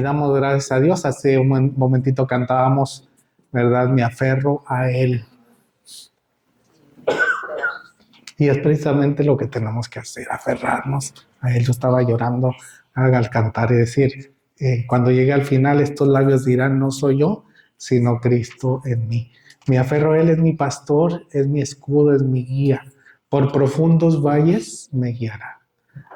damos gracias a Dios. Hace un momentito cantábamos, ¿verdad? Me aferro a Él. Y es precisamente lo que tenemos que hacer, aferrarnos a Él. Yo estaba llorando al cantar y decir, cuando llegue al final, estos labios dirán, no soy yo, sino Cristo en mí. Me aferro a Él, es mi pastor, es mi escudo, es mi guía. Por profundos valles me guiará.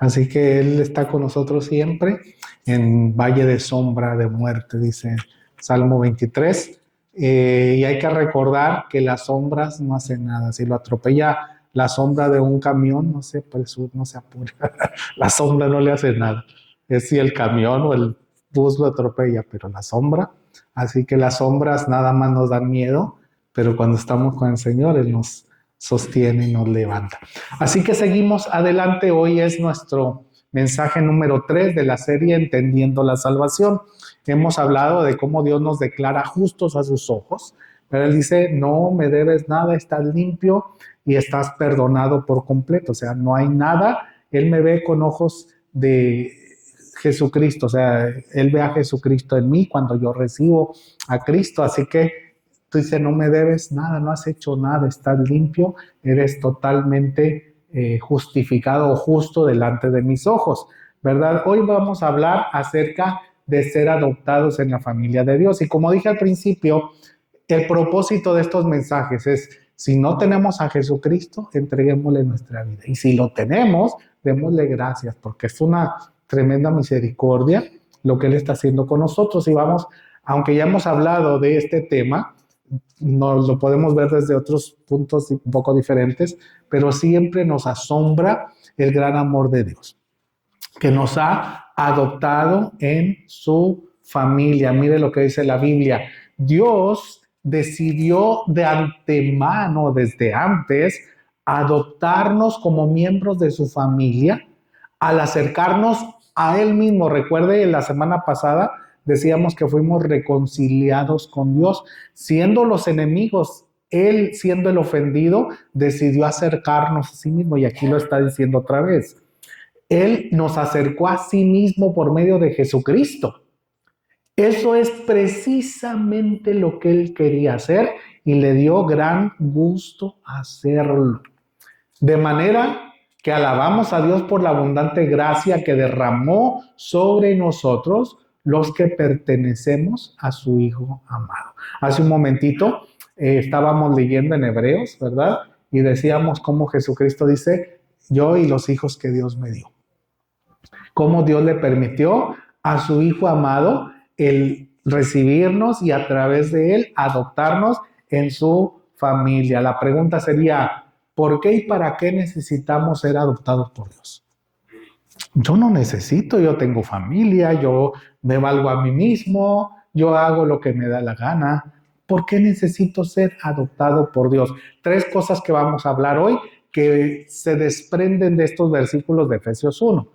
Así que Él está con nosotros siempre en valle de sombra de muerte, dice Salmo 23. Y hay que recordar que las sombras no hacen nada. Si lo atropella la sombra de un camión, no se apura. La sombra no le hace nada. Es si el camión o el bus lo atropella, pero la sombra. Así que las sombras nada más nos dan miedo, pero cuando estamos con el Señor, Él nos sostiene y nos levanta. Así que seguimos adelante. Hoy es nuestro mensaje número 3 de la serie Entendiendo la Salvación. Hemos hablado de cómo Dios nos declara justos a sus ojos, pero Él dice, no me debes nada, estás limpio y estás perdonado por completo. O sea, no hay nada. Él me ve con ojos de Jesucristo. O sea, Él ve a Jesucristo en mí cuando yo recibo a Cristo. Así que tú dices, no me debes nada, no has hecho nada, estás limpio, eres totalmente justificado o justo delante de mis ojos, ¿verdad? Hoy vamos a hablar acerca de ser adoptados en la familia de Dios. Y como dije al principio, el propósito de estos mensajes es, si no tenemos a Jesucristo, entreguémosle nuestra vida. Y si lo tenemos, démosle gracias, porque es una tremenda misericordia lo que Él está haciendo con nosotros. Y vamos, aunque ya hemos hablado de este tema, nos lo podemos ver desde otros puntos un poco diferentes, pero siempre nos asombra el gran amor de Dios, que nos ha adoptado en su familia. Mire lo que dice la Biblia. Dios decidió de antemano, desde antes, adoptarnos como miembros de su familia al acercarnos a Él mismo. Recuerde, la semana pasada decíamos que fuimos reconciliados con Dios, siendo los enemigos. Él, siendo el ofendido, decidió acercarnos a sí mismo, y aquí lo está diciendo otra vez. Él nos acercó a sí mismo por medio de Jesucristo. Eso es precisamente lo que Él quería hacer y le dio gran gusto hacerlo. De manera que alabamos a Dios por la abundante gracia que derramó sobre nosotros los que pertenecemos a su Hijo amado. Hace un momentito estábamos leyendo en Hebreos, ¿verdad? Y decíamos cómo Jesucristo dice, yo y los hijos que Dios me dio. Cómo Dios le permitió a su Hijo amado el recibirnos y a través de Él adoptarnos en su familia. La pregunta sería, ¿por qué y para qué necesitamos ser adoptados por Dios? Yo no necesito, yo tengo familia, yo me valgo a mí mismo, yo hago lo que me da la gana. ¿Por qué necesito ser adoptado por Dios? 3 cosas que vamos a hablar hoy que se desprenden de estos versículos de Efesios 1.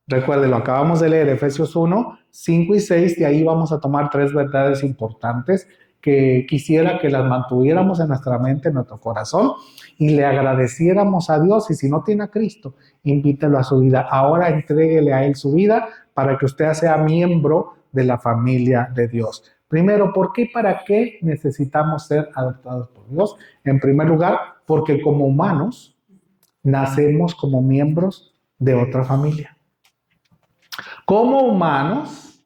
Recuerden, lo acabamos de leer, Efesios 1, 5 y 6, de ahí vamos a tomar 3 verdades importantes que quisiera que las mantuviéramos en nuestra mente, en nuestro corazón, y le agradeciéramos a Dios. Y si no tiene a Cristo, invítelo a su vida. Ahora entréguele a Él su vida para que usted sea miembro de la familia de Dios. Primero, ¿por qué y para qué necesitamos ser adoptados por Dios? En primer lugar, porque como humanos nacemos como miembros de otra familia. Como humanos,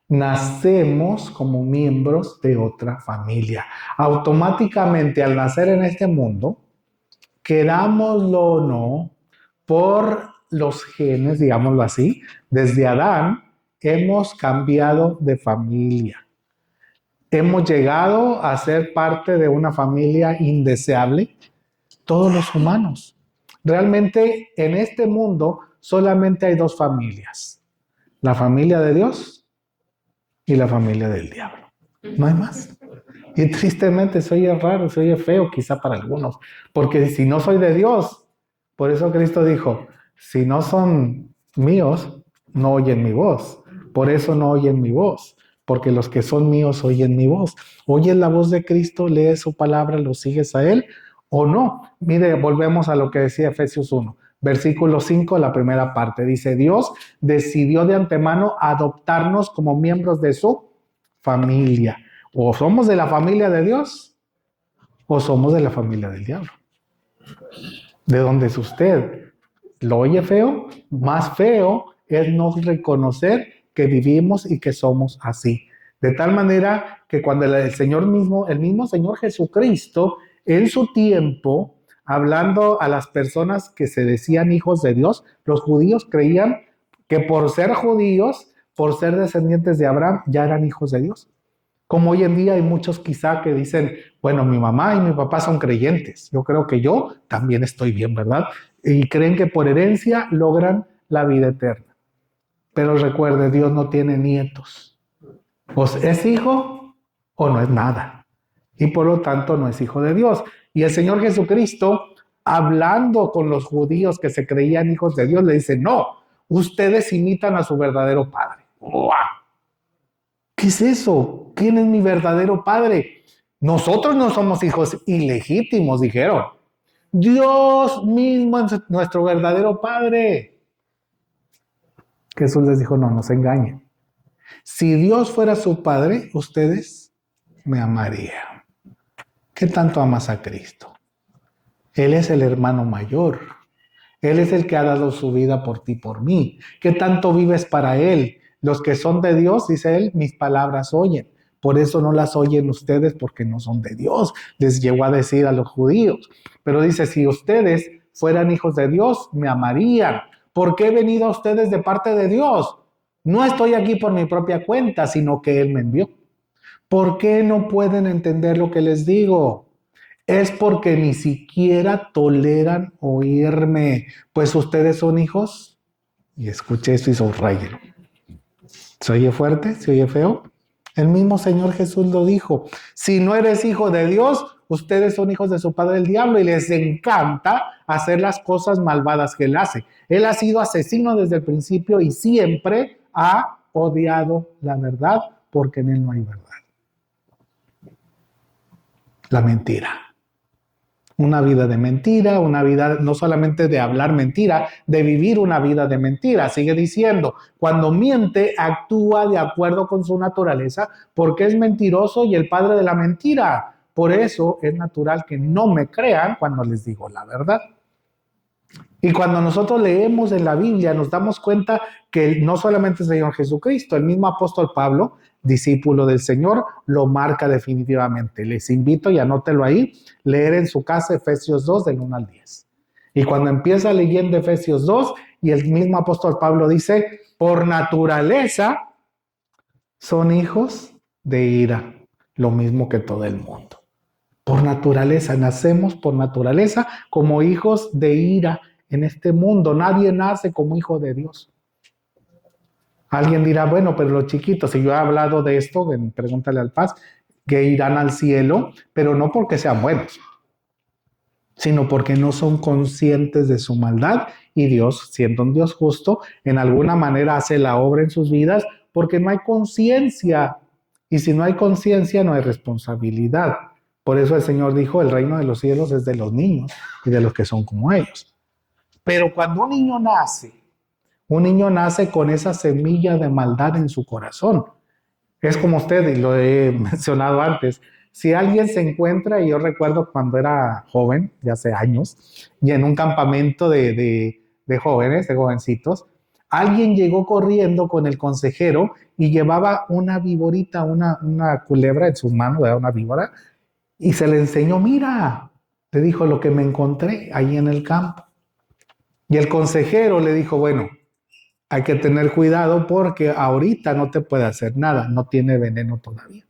nacemos como miembros de otra familia. Automáticamente, al nacer en este mundo, querámoslo o no, por los genes, digámoslo así, desde Adán, hemos cambiado de familia. Hemos llegado a ser parte de una familia indeseable, todos los humanos. Realmente, en este mundo, solamente hay 2 familias. La familia de Dios y la familia del diablo. No hay más. Y tristemente se oye raro, se oye feo quizá para algunos, porque si no soy de Dios, por eso Cristo dijo, si no son míos, no oyen mi voz. Por eso no oyen mi voz, porque los que son míos oyen mi voz. Oyes la voz de Cristo, lees su palabra, lo sigues a Él, o no. Mire, volvemos a lo que decía Efesios 1, versículo 5, la primera parte. Dice, Dios decidió de antemano adoptarnos como miembros de su familia. O somos de la familia de Dios o somos de la familia del diablo. ¿De dónde es usted? ¿Lo oye feo? Más feo es no reconocer que vivimos y que somos así. De tal manera que cuando el Señor mismo, el mismo Señor Jesucristo, en su tiempo, hablando a las personas que se decían hijos de Dios, los judíos creían que por ser judíos, por ser descendientes de Abraham, ya eran hijos de Dios. Como hoy en día hay muchos quizá que dicen, bueno, mi mamá y mi papá son creyentes, yo creo que yo también estoy bien, ¿verdad? Y creen que por herencia logran la vida eterna. Pero recuerde, Dios no tiene nietos. O es hijo o no es nada. Y por lo tanto no es hijo de Dios. Y el Señor Jesucristo, hablando con los judíos que se creían hijos de Dios, le dice, no, ustedes imitan a su verdadero padre. ¡Wow! ¿Qué es eso? ¿Quién es mi verdadero padre? Nosotros no somos hijos ilegítimos, dijeron. Dios mismo es nuestro verdadero padre. Jesús les dijo, no, no se engañen. Si Dios fuera su padre, ustedes me amarían. ¿Qué tanto amas a Cristo? Él es el hermano mayor. Él es el que ha dado su vida por ti, por mí. ¿Qué tanto vives para Él? Los que son de Dios, dice Él, mis palabras oyen. Por eso no las oyen ustedes porque no son de Dios. Les llegó a decir a los judíos. Pero dice, si ustedes fueran hijos de Dios, me amarían. ¿Por qué he venido a ustedes de parte de Dios? No estoy aquí por mi propia cuenta, sino que Él me envió. ¿Por qué no pueden entender lo que les digo? Es porque ni siquiera toleran oírme, pues ustedes son hijos. Y escuche esto y subrayelo. ¿Se oye fuerte? ¿Se oye feo? El mismo Señor Jesús lo dijo. Si no eres hijo de Dios, ustedes son hijos de su padre el diablo y les encanta hacer las cosas malvadas que él hace. Él ha sido asesino desde el principio y siempre ha odiado la verdad porque en él no hay verdad. La mentira. Una vida de mentira, una vida no solamente de hablar mentira, de vivir una vida de mentira. Sigue diciendo, cuando miente, actúa de acuerdo con su naturaleza, porque es mentiroso y el padre de la mentira. Por eso es natural que no me crean cuando les digo la verdad. Y cuando nosotros leemos en la Biblia, nos damos cuenta que no solamente el Señor Jesucristo, el mismo apóstol Pablo, discípulo del Señor, lo marca definitivamente. Les invito, y anótelo ahí, leer en su casa Efesios 2 del 1 al 10. Y cuando empieza leyendo Efesios 2, y el mismo apóstol Pablo dice, por naturaleza son hijos de ira, lo mismo que todo el mundo. Por naturaleza, nacemos por naturaleza como hijos de ira en este mundo. Nadie nace como hijo de Dios. Alguien dirá, bueno, pero los chiquitos, y yo he hablado de esto, pregúntale al Paz, que irán al cielo, pero no porque sean buenos, sino porque no son conscientes de su maldad y Dios, siendo un Dios justo, en alguna manera hace la obra en sus vidas porque no hay conciencia. Y si no hay conciencia, no hay responsabilidad. Por eso el Señor dijo, el reino de los cielos es de los niños y de los que son como ellos. Pero cuando un niño nace con esa semilla de maldad en su corazón. Es como usted, y lo he mencionado antes, si alguien se encuentra, y yo recuerdo cuando era joven, ya hace años, y en un campamento de jóvenes, de jovencitos, alguien llegó corriendo con el consejero y llevaba una víborita, una culebra en sus manos, una víbora, y se le enseñó, mira, le dijo lo que me encontré ahí en el campo. Y el consejero le dijo, bueno, hay que tener cuidado porque ahorita no te puede hacer nada, no tiene veneno todavía,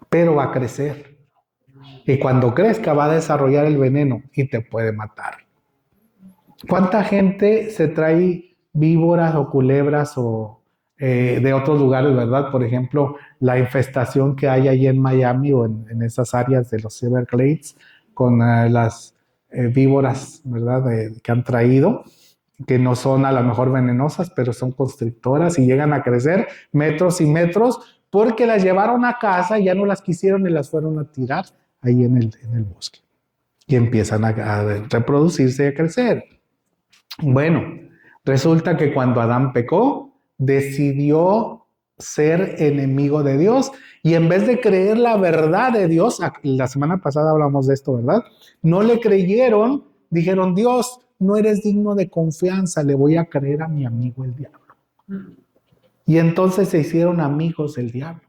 pero va a crecer. Y cuando crezca va a desarrollar el veneno y te puede matar. ¿Cuánta gente se trae víboras o culebras o de otros lugares, verdad? Por ejemplo, la infestación que hay ahí en Miami o en esas áreas de los Everglades con las víboras, ¿verdad? Que han traído, que no son a lo mejor venenosas, pero son constrictoras y llegan a crecer metros y metros porque las llevaron a casa y ya no las quisieron y las fueron a tirar ahí en el bosque. y empiezan a reproducirse y a crecer. Bueno, resulta que cuando Adán pecó, decidió ser enemigo de Dios y en vez de creer la verdad de Dios, la semana pasada hablamos de esto, ¿verdad? No le creyeron, dijeron, Dios, no eres digno de confianza, le voy a creer a mi amigo el diablo. Y entonces se hicieron amigos del diablo.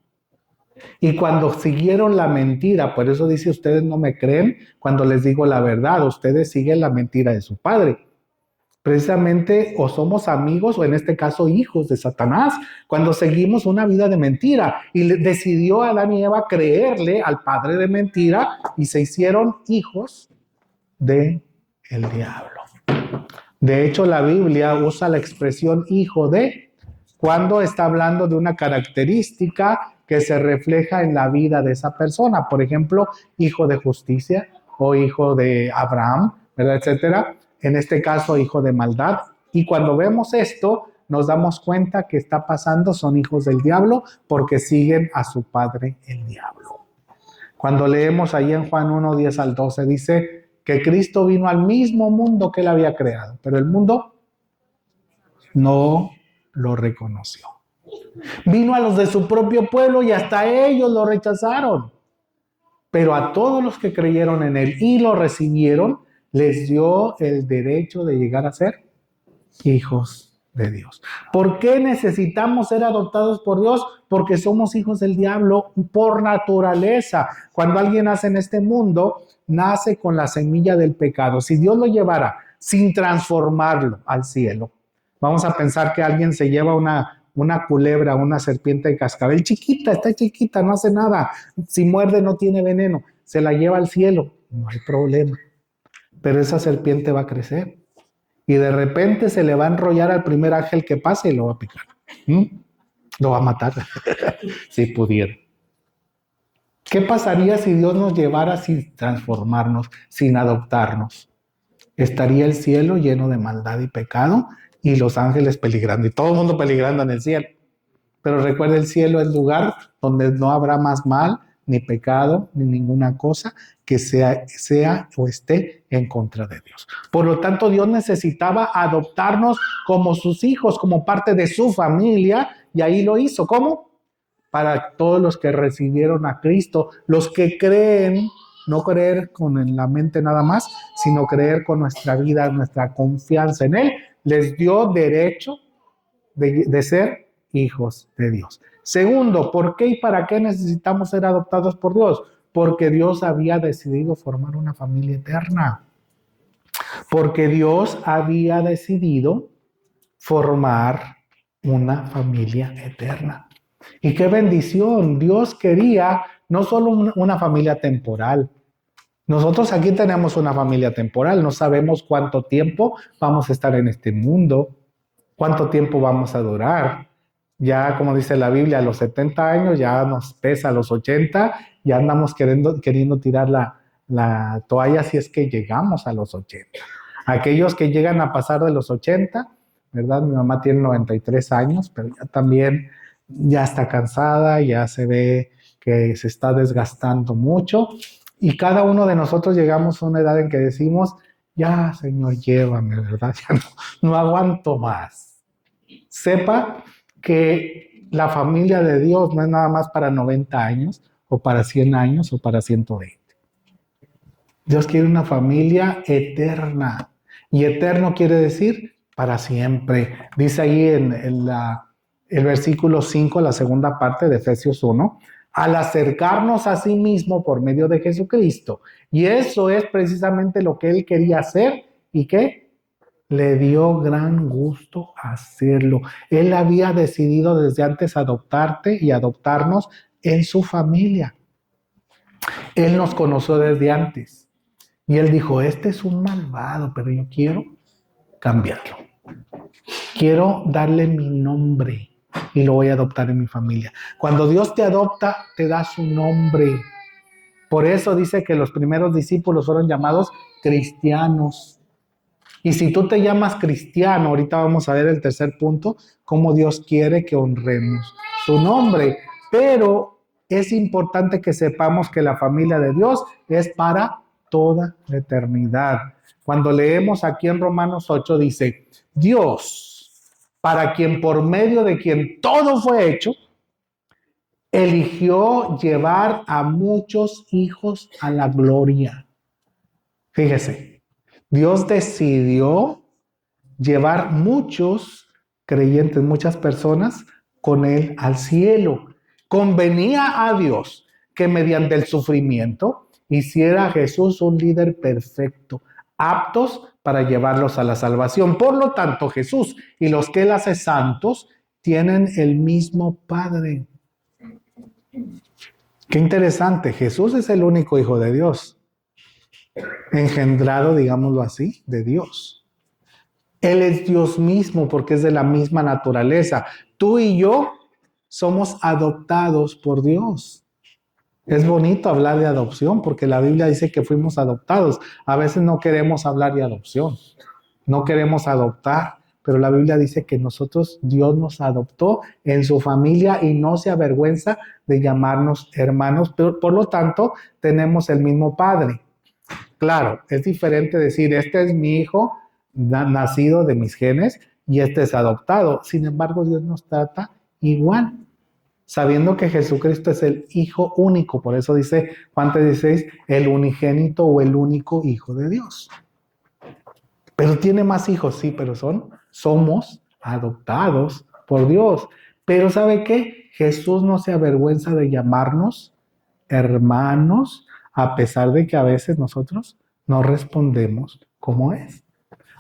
Y cuando siguieron la mentira, por eso dice, ustedes no me creen cuando les digo la verdad, ustedes siguen la mentira de su padre. Precisamente o somos amigos o en este caso hijos de Satanás cuando seguimos una vida de mentira y decidió Adán y Eva creerle al padre de mentira y se hicieron hijos de el diablo. De hecho, la Biblia usa la expresión hijo de cuando está hablando de una característica que se refleja en la vida de esa persona. Por ejemplo, hijo de justicia o hijo de Abraham, ¿verdad? Etcétera. En este caso, hijo de maldad. Y cuando vemos esto, nos damos cuenta que está pasando, son hijos del diablo porque siguen a su padre el diablo. Cuando leemos ahí en Juan 1, 10 al 12, dice que Cristo vino al mismo mundo que él había creado, pero el mundo no lo reconoció. Vino a los de su propio pueblo y hasta ellos lo rechazaron. Pero a todos los que creyeron en él y lo recibieron, les dio el derecho de llegar a ser hijos de Dios. ¿Por qué necesitamos ser adoptados por Dios? Porque somos hijos del diablo por naturaleza. Cuando alguien nace en este mundo, nace con la semilla del pecado. Si Dios lo llevara sin transformarlo al cielo, vamos a pensar que alguien se lleva una culebra, una serpiente de cascabel, chiquita, está chiquita, no hace nada. Si muerde no tiene veneno, se la lleva al cielo, no hay problema. Pero esa serpiente va a crecer y de repente se le va a enrollar al primer ángel que pase y lo va a picar. Lo va a matar, si pudiera. ¿Qué pasaría si Dios nos llevara sin transformarnos, sin adoptarnos? Estaría el cielo lleno de maldad y pecado y los ángeles peligrando y todo el mundo peligrando en el cielo. Pero recuerda, el cielo es lugar donde no habrá más mal, ni pecado, ni ninguna cosa que sea o esté en contra de Dios. Por lo tanto, Dios necesitaba adoptarnos como sus hijos, como parte de su familia, y ahí lo hizo. ¿Cómo? Para todos los que recibieron a Cristo, los que creen, no creer con la mente nada más, sino creer con nuestra vida, nuestra confianza en Él, les dio derecho de ser hijos de Dios. Segundo, ¿por qué y para qué necesitamos ser adoptados por Dios? Porque Dios había decidido formar una familia eterna. Porque Dios había decidido formar una familia eterna. Y qué bendición, Dios quería no solo una familia temporal. Nosotros aquí tenemos una familia temporal, no sabemos cuánto tiempo vamos a estar en este mundo, cuánto tiempo vamos a durar. Ya, como dice la Biblia, a los 70 años ya nos pesa, a los 80 ya andamos queriendo tirar la toalla si es que llegamos a los 80. Aquellos que llegan a pasar de los 80, ¿verdad? Mi mamá tiene 93 años, pero ya también ya está cansada, ya se ve que se está desgastando mucho. Y cada uno de nosotros llegamos a una edad en que decimos, ya, Señor, llévame, ¿verdad? Ya no aguanto más. Sepa que la familia de Dios no es nada más para 90 años, o para 100 años, o para 120. Dios quiere una familia eterna. Y eterno quiere decir para siempre. Dice ahí en el versículo 5, la segunda parte de Efesios 1, al acercarnos a sí mismo por medio de Jesucristo. Y eso es precisamente lo que Él quería hacer y que le dio gran gusto hacerlo. Él había decidido desde antes adoptarte y adoptarnos en su familia. Él nos conoció desde antes. Y Él dijo, este es un malvado, pero yo quiero cambiarlo. Quiero darle mi nombre y lo voy a adoptar en mi familia. Cuando Dios te adopta, te da su nombre. Por eso dice que los primeros discípulos fueron llamados cristianos. Y si tú te llamas cristiano, ahorita vamos a ver el tercer punto, cómo Dios quiere que honremos su nombre. Pero es importante que sepamos que la familia de Dios es para toda la eternidad. Cuando leemos aquí en Romanos 8 dice, Dios, para quien por medio de quien todo fue hecho, eligió llevar a muchos hijos a la gloria. Fíjese, Dios decidió llevar muchos creyentes, muchas personas con Él al cielo. Convenía a Dios que mediante el sufrimiento hiciera a Jesús un líder perfecto, aptos para llevarlos a la salvación. Por lo tanto, Jesús y los que Él hace santos tienen el mismo Padre. Qué interesante, Jesús es el único Hijo de Dios, engendrado, digámoslo así, de Dios. Él es Dios mismo porque es de la misma naturaleza. Tú y yo somos adoptados por Dios. Es bonito hablar de adopción porque la Biblia dice que fuimos adoptados. A veces no queremos hablar de adopción, no queremos adoptar, pero la Biblia dice que nosotros, Dios nos adoptó en su familia y no se avergüenza de llamarnos hermanos. Pero, por lo tanto, tenemos el mismo Padre. Claro, es diferente decir, este es mi hijo nacido de mis genes y este es adoptado. Sin embargo, Dios nos trata igual, sabiendo que Jesucristo es el Hijo único. Por eso dice Juan 3:16, el unigénito o el único Hijo de Dios. Pero tiene más hijos, sí, pero somos adoptados por Dios. Pero ¿sabe qué? Jesús no se avergüenza de llamarnos hermanos, a pesar de que a veces nosotros no respondemos como es.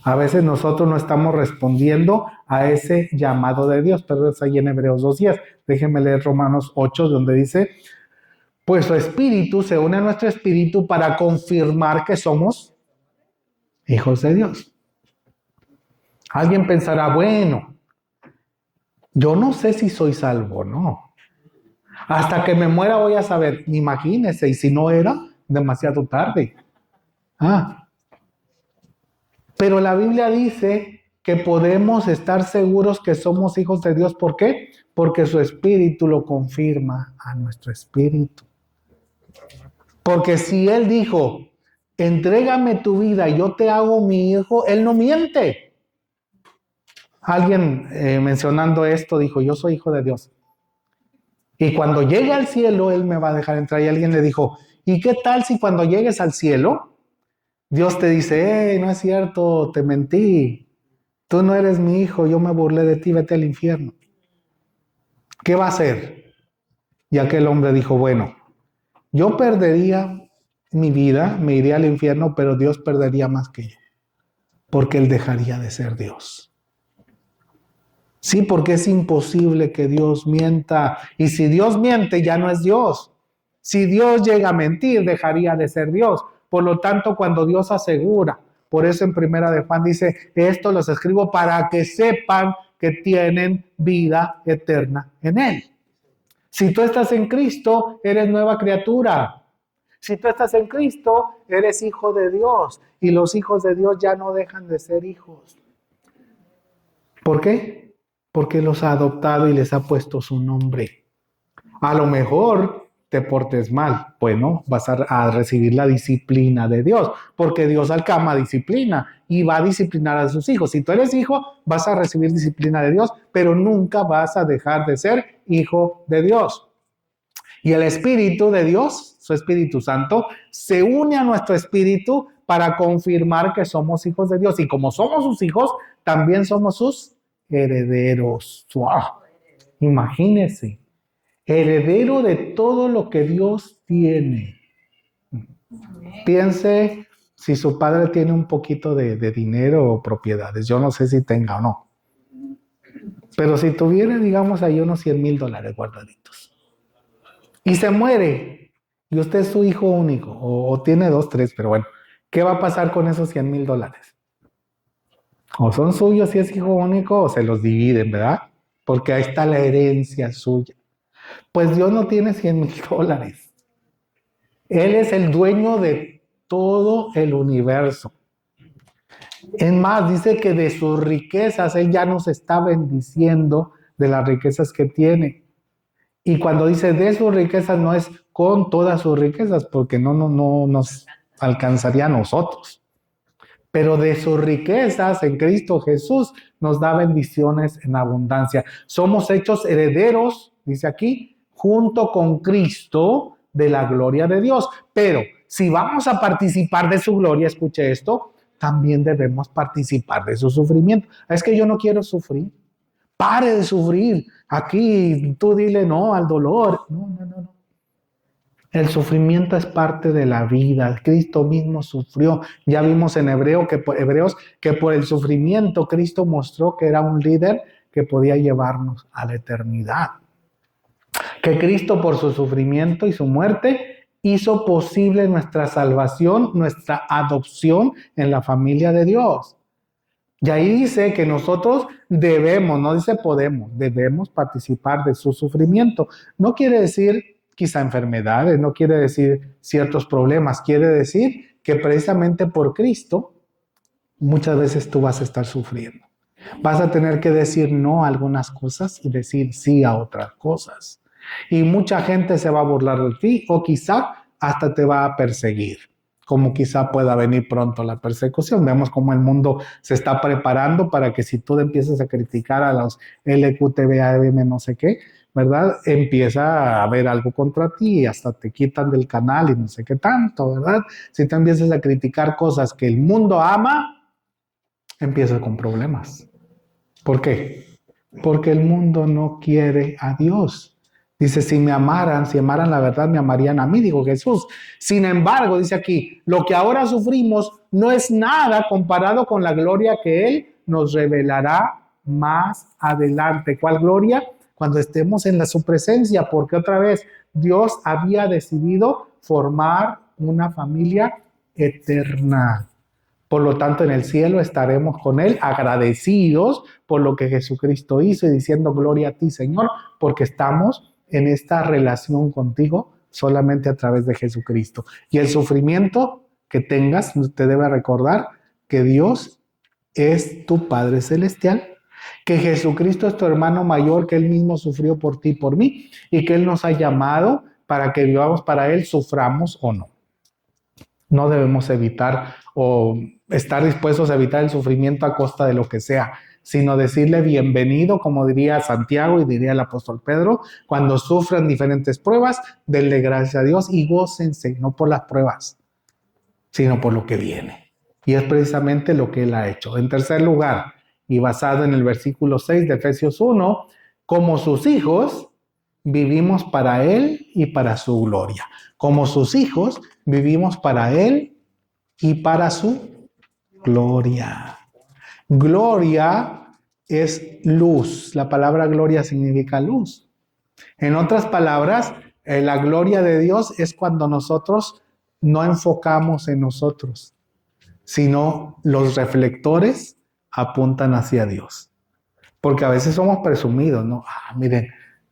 A veces nosotros no estamos respondiendo a ese llamado de Dios, pero es ahí en Hebreos 2:10. Déjenme leer Romanos 8, donde dice, pues su espíritu se une a nuestro espíritu para confirmar que somos hijos de Dios. Alguien pensará, bueno, yo no sé si soy salvo o no. Hasta que me muera voy a saber. Imagínese, y si no era, demasiado tarde. Pero la Biblia dice que podemos estar seguros que somos hijos de Dios. ¿Por qué? Porque su espíritu lo confirma a nuestro espíritu. Porque si Él dijo, entrégame tu vida y yo te hago mi hijo, Él no miente. Alguien mencionando esto dijo, yo soy hijo de Dios. Y cuando llegue al cielo, Él me va a dejar entrar. Y alguien le dijo, ¿y qué tal si cuando llegues al cielo, Dios te dice, no es cierto, te mentí, tú no eres mi hijo, yo me burlé de ti, vete al infierno? ¿Qué va a hacer? Y aquel hombre dijo, bueno, yo perdería mi vida, me iría al infierno, pero Dios perdería más que yo, porque Él dejaría de ser Dios. Sí, porque es imposible que Dios mienta, y si Dios miente ya no es Dios. Si Dios llega a mentir, dejaría de ser Dios. Por lo tanto, cuando Dios asegura, por eso en Primera de Juan dice, esto los escribo para que sepan que tienen vida eterna en Él. Si tú estás en Cristo, eres nueva criatura. Si tú estás en Cristo, eres hijo de Dios. Y los hijos de Dios ya no dejan de ser hijos. ¿Por qué? Porque los ha adoptado y les ha puesto su nombre. A lo mejor te portes mal, bueno, vas a recibir la disciplina de Dios, porque Dios al cama disciplina y va a disciplinar a sus hijos. Si tú eres hijo, vas a recibir disciplina de Dios, pero nunca vas a dejar de ser hijo de Dios. Y el Espíritu de Dios, su Espíritu Santo, se une a nuestro espíritu para confirmar que somos hijos de Dios. Y como somos sus hijos, también somos sus herederos. ¡Wow! Imagínense. Heredero de todo lo que Dios tiene. Piense si su padre tiene un poquito de dinero o propiedades. Yo no sé si tenga o no. Pero si tuviera, digamos, ahí unos $100,000 guardaditos. Y se muere. Y usted es su hijo único. O tiene 2, 3, pero bueno. ¿Qué va a pasar con esos $100,000? O son suyos si es hijo único o se los dividen, ¿verdad? Porque ahí está la herencia suya. Pues Dios no tiene $100,000. Él es el dueño de todo el universo. Es más, dice que de sus riquezas, Él ya nos está bendiciendo de las riquezas que tiene. Y cuando dice de sus riquezas, no es con todas sus riquezas, porque no alcanzaría a nosotros. Pero de sus riquezas en Cristo Jesús nos da bendiciones en abundancia. Somos hechos herederos, dice aquí, junto con Cristo de la gloria de Dios. Pero si vamos a participar de su gloria, escuche esto, también debemos participar de su sufrimiento. Es que yo no quiero sufrir. Pare de sufrir. Aquí tú dile no al dolor. No. El sufrimiento es parte de la vida. Cristo mismo sufrió. Ya vimos en Hebreos que por el sufrimiento Cristo mostró que era un líder que podía llevarnos a la eternidad. Que Cristo por su sufrimiento y su muerte hizo posible nuestra salvación, nuestra adopción en la familia de Dios. Y ahí dice que nosotros debemos, no dice podemos, debemos participar de su sufrimiento. No quiere decir quizá enfermedades, no quiere decir ciertos problemas, quiere decir que precisamente por Cristo muchas veces tú vas a estar sufriendo. Vas a tener que decir no a algunas cosas y decir sí a otras cosas. Y mucha gente se va a burlar de ti o quizá hasta te va a perseguir, como quizá pueda venir pronto la persecución. Vemos cómo el mundo se está preparando para que si tú empiezas a criticar a los LQTBAM no sé qué, ¿verdad? Empieza a haber algo contra ti y hasta te quitan del canal y no sé qué tanto, ¿verdad? Si tú empiezas a criticar cosas que el mundo ama, empiezas con problemas. ¿Por qué? Porque el mundo no quiere a Dios. Dice, si amaran la verdad, me amarían a mí, dijo Jesús. Sin embargo, dice aquí, lo que ahora sufrimos no es nada comparado con la gloria que Él nos revelará más adelante. ¿Cuál gloria? Cuando estemos en su presencia, porque otra vez Dios había decidido formar una familia eterna. Por lo tanto, en el cielo estaremos con Él agradecidos por lo que Jesucristo hizo y diciendo gloria a ti, Señor, porque estamos en esta relación contigo solamente a través de Jesucristo. Y el sufrimiento que tengas te debe recordar que Dios es tu Padre Celestial, que Jesucristo es tu hermano mayor, que Él mismo sufrió por ti y por mí, y que Él nos ha llamado para que vivamos para Él, suframos o no. No debemos evitar o estar dispuestos a evitar el sufrimiento a costa de lo que sea, sino decirle bienvenido, como diría Santiago y diría el apóstol Pedro, cuando sufran diferentes pruebas, denle gracias a Dios y gócense, no por las pruebas, sino por lo que viene. Y es precisamente lo que Él ha hecho. En tercer lugar, y basado en el versículo 6 de Efesios 1, como sus hijos, vivimos para Él y para su gloria. Como sus hijos, vivimos para Él y para su gloria. Gloria es luz. La palabra gloria significa luz. En otras palabras, la gloria de Dios es cuando nosotros no enfocamos en nosotros, sino los reflectores apuntan hacia Dios. Porque a veces somos presumidos, ¿no? Miren,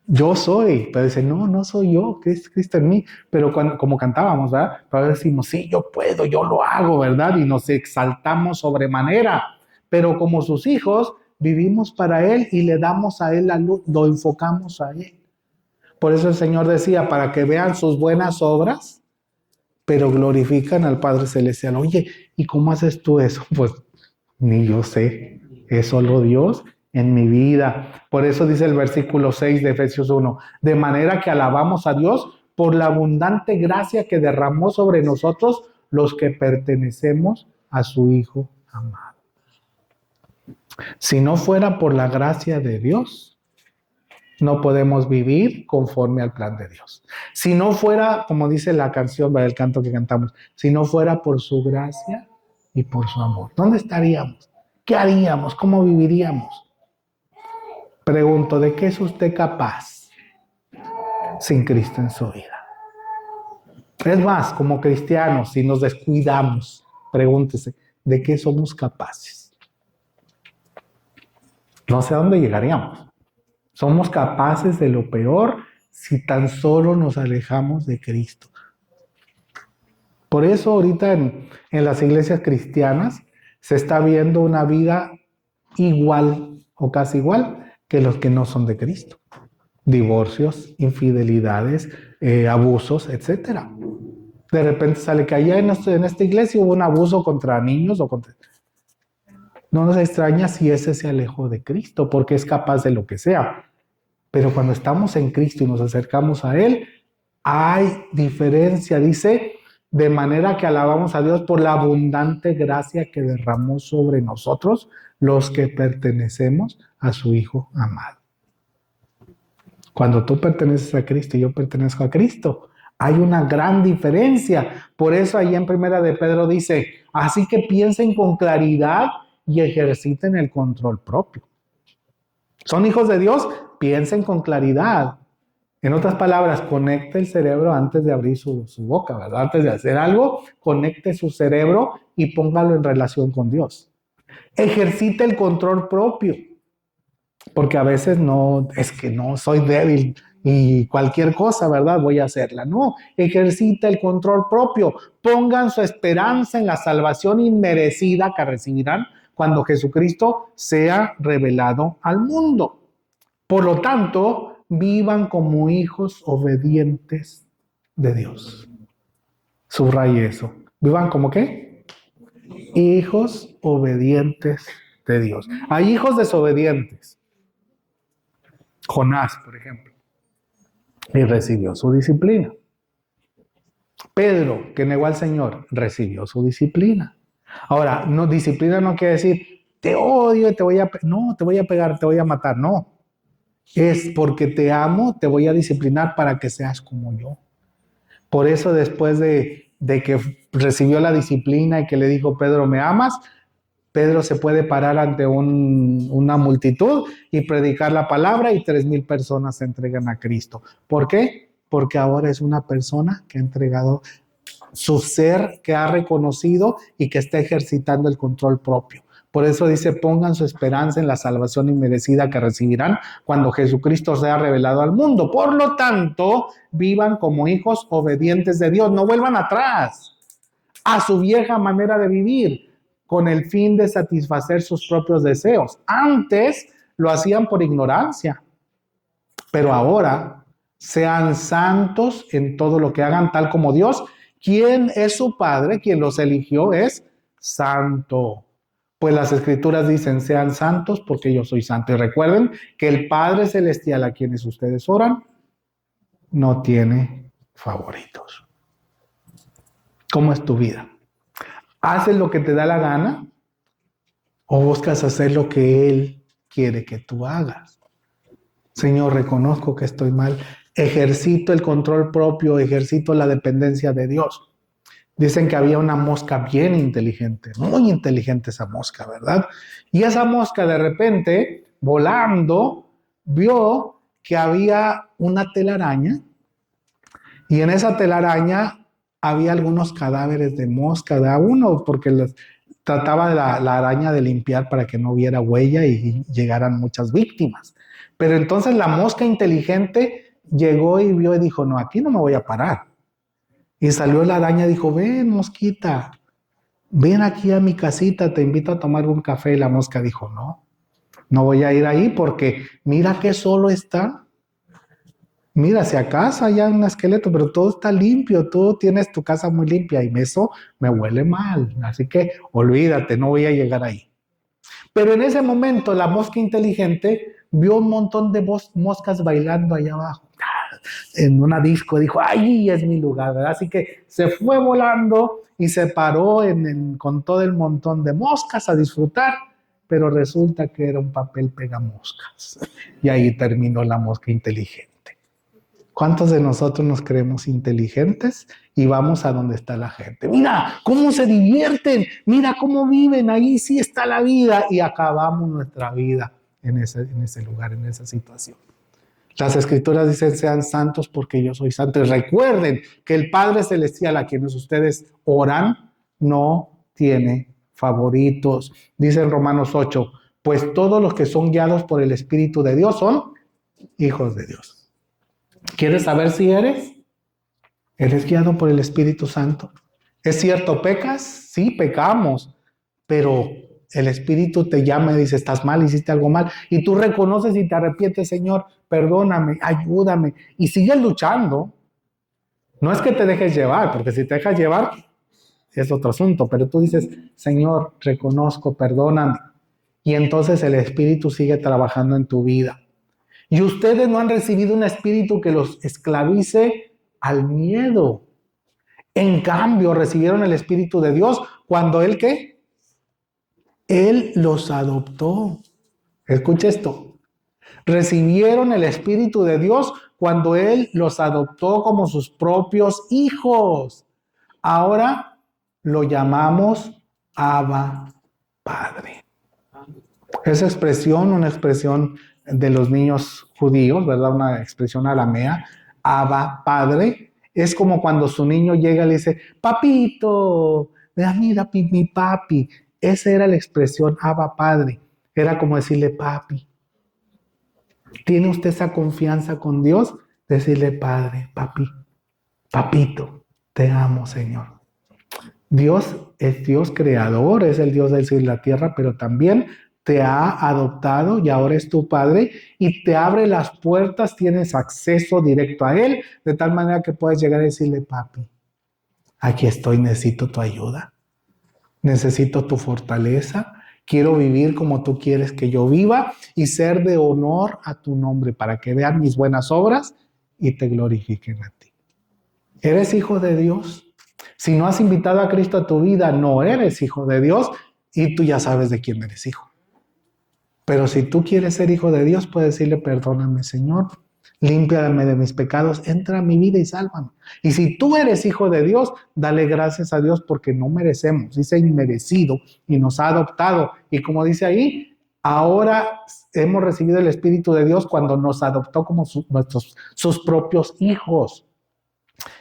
yo soy, pero dice, no soy yo, que es Cristo en mí. Pero como cantábamos, ¿verdad? Pero decimos, sí, yo puedo, yo lo hago, ¿verdad? Y nos exaltamos sobremanera. Pero como sus hijos, vivimos para Él y le damos a Él la luz, lo enfocamos a Él. Por eso el Señor decía, para que vean sus buenas obras, pero glorifican al Padre Celestial. Oye, ¿y cómo haces tú eso? Pues ni yo sé, es solo Dios en mi vida. Por eso dice el versículo 6 de Efesios 1, de manera que alabamos a Dios por la abundante gracia que derramó sobre nosotros los que pertenecemos a su Hijo amado. Si no fuera por la gracia de Dios, no podemos vivir conforme al plan de Dios. Si no fuera, como dice la canción, el canto que cantamos, si no fuera por su gracia y por su amor, ¿dónde estaríamos? ¿Qué haríamos? ¿Cómo viviríamos? Pregunto, ¿de qué es usted capaz sin Cristo en su vida? Es más, como cristianos, si nos descuidamos, pregúntese, ¿de qué somos capaces? No sé a dónde llegaríamos. Somos capaces de lo peor si tan solo nos alejamos de Cristo. Por eso ahorita en las iglesias cristianas se está viendo una vida igual o casi igual que los que no son de Cristo. Divorcios, infidelidades, abusos, etc. De repente sale que allá en esta iglesia hubo un abuso contra niños o contra... No nos extraña si ese se alejó de Cristo, porque es capaz de lo que sea. Pero cuando estamos en Cristo y nos acercamos a Él, hay diferencia, dice, de manera que alabamos a Dios por la abundante gracia que derramó sobre nosotros, los que pertenecemos a su Hijo amado. Cuando tú perteneces a Cristo y yo pertenezco a Cristo, hay una gran diferencia. Por eso ahí en Primera de Pedro dice, así que piensen con claridad y ejerciten el control propio. ¿Son hijos de Dios? Piensen con claridad. En otras palabras, conecte el cerebro antes de abrir su boca, ¿verdad? Antes de hacer algo, conecte su cerebro y póngalo en relación con Dios. Ejercite el control propio. Porque a veces no, es que no, soy débil y cualquier cosa, ¿verdad? Voy a hacerla. No, ejercita el control propio. Pongan su esperanza en la salvación inmerecida que recibirán cuando Jesucristo sea revelado al mundo. Por lo tanto, vivan como hijos obedientes de Dios. Subraye eso. ¿Vivan como qué? Hijos obedientes de Dios. Hay hijos desobedientes. Jonás, por ejemplo, y recibió su disciplina. Pedro, que negó al Señor, recibió su disciplina. Ahora, no, disciplina no quiere decir, te odio, te voy a pegar, te voy a matar. No, es porque te amo, te voy a disciplinar para que seas como yo. Por eso después de que recibió la disciplina y que le dijo, Pedro, ¿me amas?, Pedro se puede parar ante una multitud y predicar la palabra y 3,000 personas se entregan a Cristo. ¿Por qué? Porque ahora es una persona que ha entregado su ser, que ha reconocido y que está ejercitando el control propio. Por eso dice, pongan su esperanza en la salvación inmerecida que recibirán cuando Jesucristo sea revelado al mundo. Por lo tanto, vivan como hijos obedientes de Dios. No vuelvan atrás a su vieja manera de vivir, con el fin de satisfacer sus propios deseos. Antes lo hacían por ignorancia, pero ahora sean santos en todo lo que hagan, tal como Dios, quien es su Padre, quien los eligió, es santo. Pues las Escrituras dicen, sean santos porque yo soy santo. Y recuerden que el Padre Celestial a quienes ustedes oran no tiene favoritos. ¿Cómo es tu vida? ¿Haces lo que te da la gana o buscas hacer lo que Él quiere que tú hagas? Señor, reconozco que estoy mal. Ejercito el control propio, ejercito la dependencia de Dios. Dicen que había una mosca bien inteligente, muy inteligente esa mosca, ¿verdad? Y esa mosca de repente, volando, vio que había una telaraña y en esa telaraña había algunos cadáveres de mosca, de uno, porque trataba la araña de limpiar para que no hubiera huella y llegaran muchas víctimas. Pero entonces la mosca inteligente llegó y vio y dijo, no, aquí no me voy a parar. Y salió la araña y dijo, ven, mosquita, ven aquí a mi casita, te invito a tomar un café. Y la mosca dijo, no voy a ir ahí porque mira que solo está. Mira, si acaso hay un esqueleto, pero todo está limpio, tú tienes tu casa muy limpia y eso me huele mal. Así que olvídate, no voy a llegar ahí. Pero en ese momento la mosca inteligente vio un montón de moscas bailando allá abajo. En una disco dijo, ahí es mi lugar, ¿verdad? Así que se fue volando y se paró con todo el montón de moscas a disfrutar, pero resulta que era un papel pegamoscas. Y ahí terminó la mosca inteligente. ¿Cuántos de nosotros nos creemos inteligentes y vamos a donde está la gente? Mira cómo se divierten, mira cómo viven, ahí sí está la vida, y acabamos nuestra vida en ese lugar, en esa situación. Las Escrituras dicen, sean santos porque yo soy santo. Y recuerden que el Padre Celestial a quienes ustedes oran no tiene favoritos. Dice en Romanos 8, pues todos los que son guiados por el Espíritu de Dios son hijos de Dios. ¿Quieres saber si eres? ¿Eres guiado por el Espíritu Santo? ¿Es cierto, pecas? Sí, pecamos, pero el Espíritu te llama y dice, estás mal, hiciste algo mal, y tú reconoces y te arrepientes, Señor, perdóname, ayúdame, y sigues luchando. No es que te dejes llevar, porque si te dejas llevar es otro asunto, pero tú dices, Señor, reconozco, perdóname. Y entonces el Espíritu sigue trabajando en tu vida. Y ustedes no han recibido un espíritu que los esclavice al miedo. En cambio, recibieron el Espíritu de Dios cuando Él, ¿qué? Él los adoptó. Escucha esto. Recibieron el Espíritu de Dios cuando Él los adoptó como sus propios hijos. Ahora lo llamamos Abba Padre. Esa expresión, una expresión de los niños judíos, ¿verdad? Una expresión aramea, Abba Padre. Es como cuando su niño llega y le dice, papito, mira mi papi. Esa era la expresión Abba Padre. Era como decirle papi. ¿Tiene usted esa confianza con Dios? Decirle Padre, papi, papito, te amo, Señor. Dios es Dios creador, es el Dios del cielo y la tierra, pero también te ha adoptado y ahora es tu Padre y te abre las puertas, tienes acceso directo a Él, de tal manera que puedes llegar a decirle, papi, aquí estoy, necesito tu ayuda, necesito tu fortaleza, quiero vivir como tú quieres que yo viva y ser de honor a tu nombre para que vean mis buenas obras y te glorifiquen a ti. ¿Eres hijo de Dios? Si no has invitado a Cristo a tu vida, no eres hijo de Dios y tú ya sabes de quién eres hijo. Pero si tú quieres ser hijo de Dios, puedes decirle, perdóname, Señor, límpiame de mis pecados, entra a mi vida y sálvame. Y si tú eres hijo de Dios, dale gracias a Dios porque no merecemos, dice inmerecido y nos ha adoptado. Y como dice ahí, ahora hemos recibido el Espíritu de Dios cuando nos adoptó como sus propios hijos.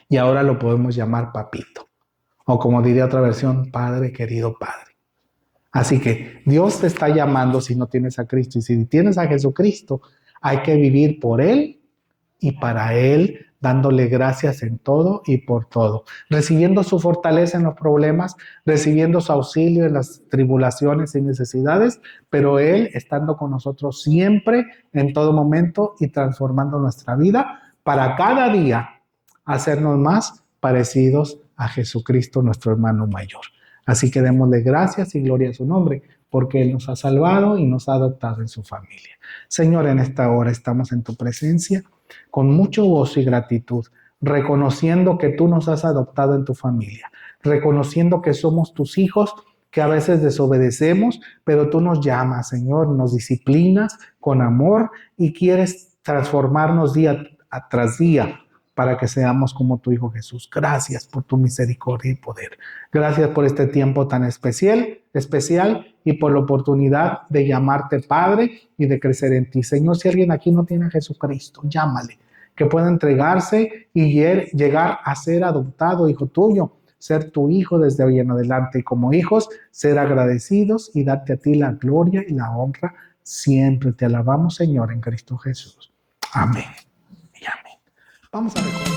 Y ahora lo podemos llamar papito. O como diría otra versión, Padre, querido Padre. Así que Dios te está llamando si no tienes a Cristo. Y si tienes a Jesucristo, hay que vivir por Él y para Él, dándole gracias en todo y por todo. Recibiendo su fortaleza en los problemas, recibiendo su auxilio en las tribulaciones y necesidades, pero Él estando con nosotros siempre, en todo momento y transformando nuestra vida para cada día hacernos más parecidos a Jesucristo, nuestro hermano mayor. Así que démosle gracias y gloria a su nombre, porque Él nos ha salvado y nos ha adoptado en su familia. Señor, en esta hora estamos en tu presencia con mucho gozo y gratitud, reconociendo que tú nos has adoptado en tu familia, reconociendo que somos tus hijos, que a veces desobedecemos, pero tú nos llamas, Señor, nos disciplinas con amor y quieres transformarnos día tras día, para que seamos como tu Hijo Jesús. Gracias por tu misericordia y poder. Gracias por este tiempo tan especial y por la oportunidad de llamarte Padre y de crecer en ti. Señor, si alguien aquí no tiene a Jesucristo, llámale, que pueda entregarse y llegar a ser adoptado hijo tuyo, ser tu hijo desde hoy en adelante y como hijos, ser agradecidos y darte a ti la gloria y la honra. Siempre te alabamos, Señor, en Cristo Jesús. Amén y amén. Vamos a recordar.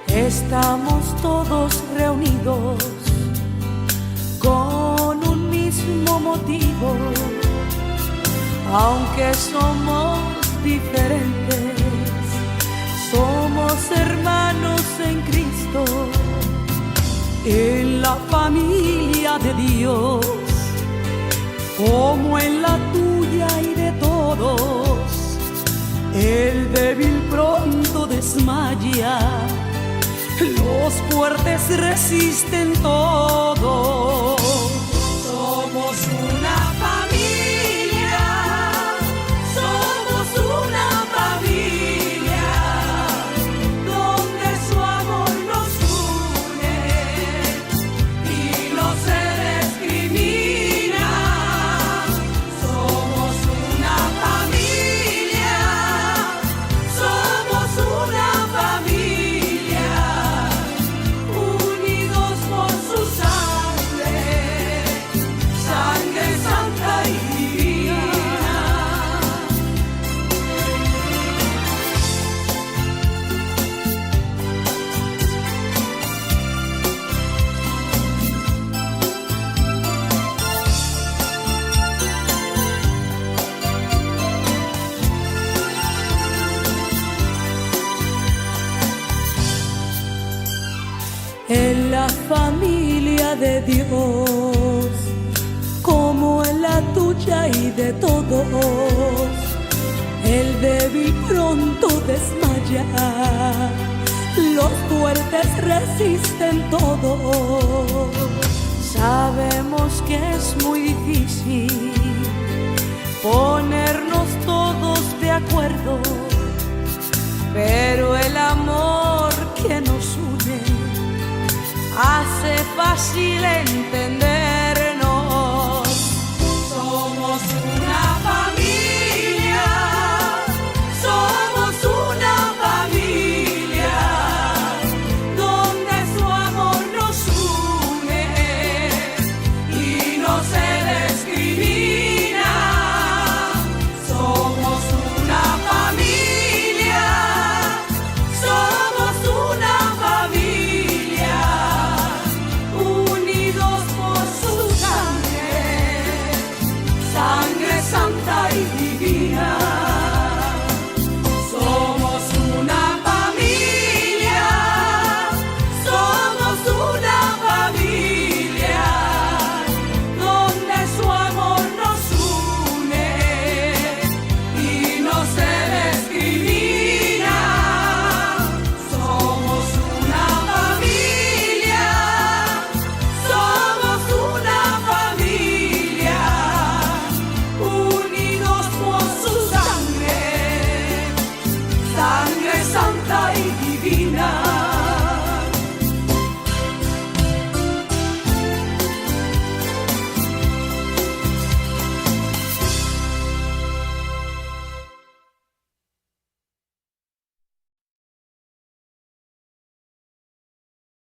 Estamos todos reunidos con un mismo motivo. Aunque somos diferentes, somos hermanos en Cristo, en la familia de Dios, como en la tuya y de todos. El débil pronto desmaya, los fuertes resisten todo. Somos una familia. Unidos por su sangre. en la familia de Dios, como en la tuya y de todos. El débil pronto desmaya, los fuertes resisten todo. Sabemos que es muy difícil ponernos todos de acuerdo, pero el amor que nos une hace fácil entender